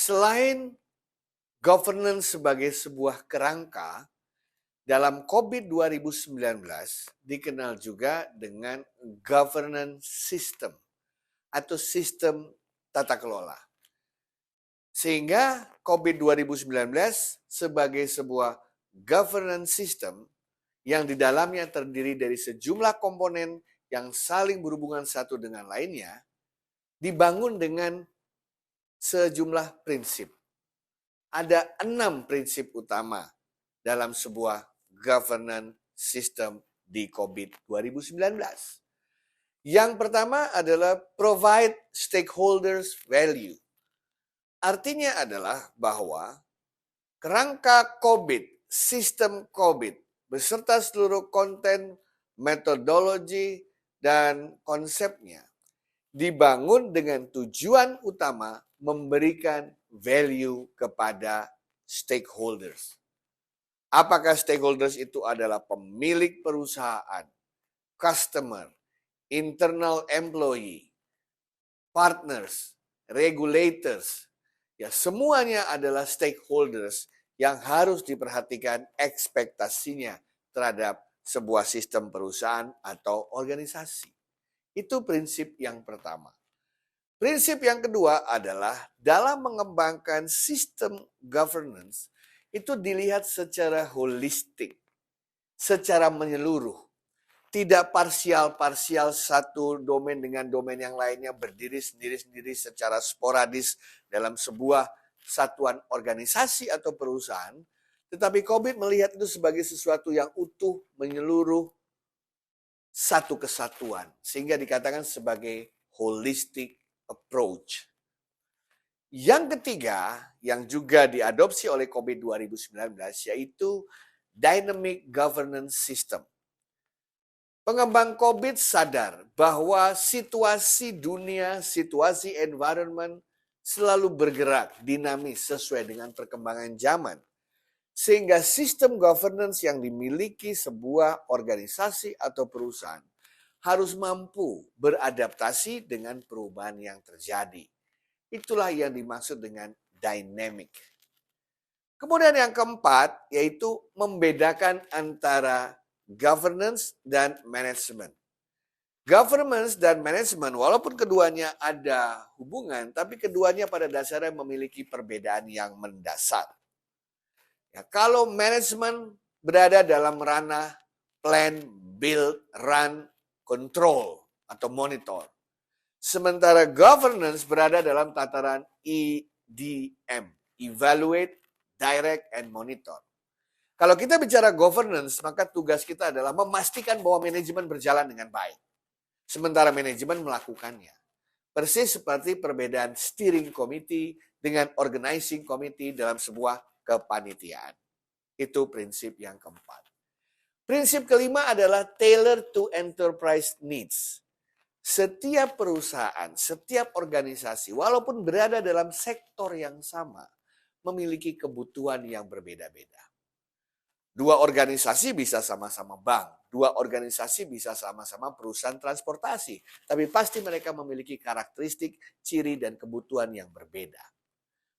Selain governance sebagai sebuah kerangka, dalam COVID 2019 dikenal juga dengan governance system atau sistem tata kelola. Sehingga COVID 2019 sebagai sebuah governance system yang di dalamnya terdiri dari sejumlah komponen yang saling berhubungan satu dengan lainnya, dibangun dengan sejumlah prinsip. Ada 6 prinsip utama dalam sebuah governance system di COVID 2019. Yang pertama adalah provide stakeholders value. Artinya adalah bahwa kerangka COVID, sistem COVID, beserta seluruh konten, metodologi, dan konsepnya dibangun dengan tujuan utama memberikan value kepada stakeholders. Apakah stakeholders itu adalah pemilik perusahaan, customer, internal employee, partners, regulators, ya semuanya adalah stakeholders yang harus diperhatikan ekspektasinya terhadap sebuah sistem perusahaan atau organisasi. Itu prinsip yang pertama. Prinsip yang kedua adalah dalam mengembangkan sistem governance itu dilihat secara holistik, secara menyeluruh. Tidak parsial-parsial satu domain dengan domain yang lainnya berdiri sendiri-sendiri secara sporadis dalam sebuah satuan organisasi atau perusahaan. Tetapi COVID melihat itu sebagai sesuatu yang utuh, menyeluruh, satu kesatuan. Sehingga dikatakan sebagai holistic approach. Yang ketiga, yang juga diadopsi oleh COVID 2019, yaitu dynamic governance system. Pengembang COVID sadar bahwa situasi dunia, situasi environment selalu bergerak dinamis sesuai dengan perkembangan zaman. Sehingga sistem governance yang dimiliki sebuah organisasi atau perusahaan harus mampu beradaptasi dengan perubahan yang terjadi. Itulah yang dimaksud dengan dynamic. Kemudian yang keempat yaitu membedakan antara governance dan management. Governance dan management walaupun keduanya ada hubungan, tapi keduanya pada dasarnya memiliki perbedaan yang mendasar. Ya, kalau manajemen berada dalam ranah plan, build, run, control atau monitor. Sementara governance berada dalam tataran EDM, evaluate, direct, and monitor. Kalau kita bicara governance, maka tugas kita adalah memastikan bahwa manajemen berjalan dengan baik. Sementara manajemen melakukannya. Persis seperti perbedaan steering committee dengan organizing committee dalam sebuah kepanitiaan. Itu prinsip yang keempat. Prinsip kelima adalah tailor to enterprise needs. Setiap perusahaan, setiap organisasi, walaupun berada dalam sektor yang sama, memiliki kebutuhan yang berbeda-beda. Dua organisasi bisa sama-sama bank, dua organisasi bisa sama-sama perusahaan transportasi, tapi pasti mereka memiliki karakteristik, ciri, dan kebutuhan yang berbeda.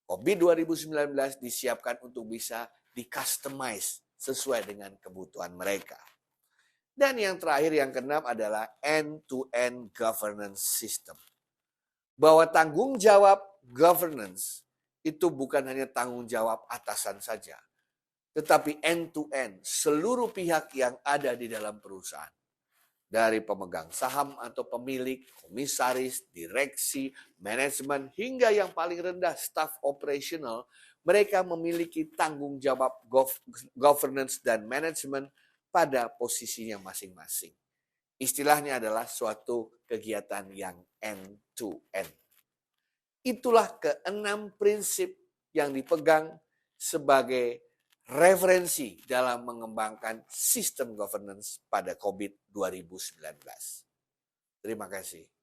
COVID 2019 disiapkan untuk bisa di-customize sesuai dengan kebutuhan mereka. Dan yang terakhir, yang keenam adalah end-to-end governance system. Bahwa tanggung jawab governance itu bukan hanya tanggung jawab atasan saja, tetapi end-to-end, seluruh pihak yang ada di dalam perusahaan. Dari pemegang saham atau pemilik, komisaris, direksi, manajemen, hingga yang paling rendah staff operational, mereka memiliki tanggung jawab governance dan manajemen pada posisinya masing-masing. Istilahnya adalah suatu kegiatan yang end-to-end. Itulah keenam prinsip yang dipegang sebagai referensi dalam mengembangkan sistem governance pada COVID 2019. Terima kasih.